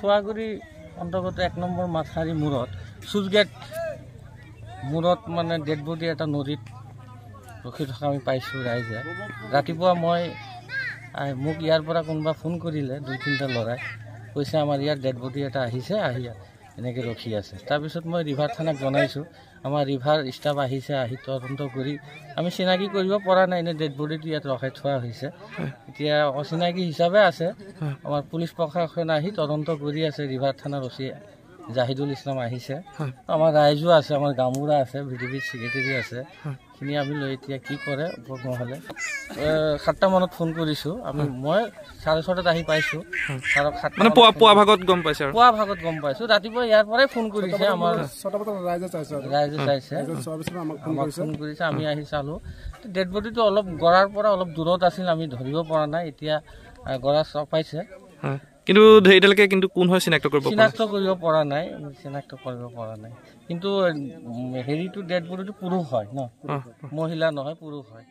সোৱাগুৰি অন্তৰ্গত 1 নম্বৰ মাথাৰি মূৰত চুজগেট মূৰত মানে ডেড বডি এটা নদীত ৰখি থকা আমি পাইছোঁ ৰাইজে। ৰাতিপুৱা মই মোক ইয়াৰ পৰা কোনোবা ফোন কৰিলে 2-3টা ল'ৰাই কৈছে আমাৰ ইয়াত ডেড বডি এটা আহিছে, আহি এনেকৈ ৰখি আছে। তাৰপিছত মই ৰিভাৰ থানাক জনাইছোঁ, আমাৰ ৰিভাৰ ষ্টাফ আহিছে, আহি তদন্ত কৰি আমি চিনাকি কৰিব পৰা নাই, এনে ডেড বডিটো ইয়াত ৰখাই থোৱা হৈছে। এতিয়া অচিনাকি হিচাপে আছে, আমাৰ পুলিচ প্ৰশাসন আহি তদন্ত কৰি আছে। ৰিভাৰ থানাৰ অচি জাহিদুল ইছলাম আহিছে, আমাৰ ৰাইজো আছে, আমাৰ গাঁওবুঢ়া আছে, ভিডিপিৰ ছেক্ৰেটাৰী আছে। সেইখিনি আমি লৈ এতিয়া কি কৰে নহ'লে 7টা মানত ফোন কৰিছোঁ আমি, মই 6:30 আহি পাইছোঁ। পুৱা ভাগত গম পাইছোঁ, ৰাতিপুৱা ইয়াৰ পৰাই ফোন কৰিছে, আমাৰ ৰাইজে চাইছে, ফোন কৰিছে, আমি আহি চালোঁ। ডেড বডিটো অলপ গড়াৰ পৰা অলপ দূৰত আছিল, আমি ধৰিব পৰা নাই। এতিয়া গড়া চপাইছে, কিন্তু এতিয়ালৈকে কিন্তু কোন হয় চিনাক্ত কৰিব পৰা নাই, কিন্তু হেৰিটো ডেড বডিটো পুৰুষ হয় ন, মহিলা নহয়, পুৰুষ হয়।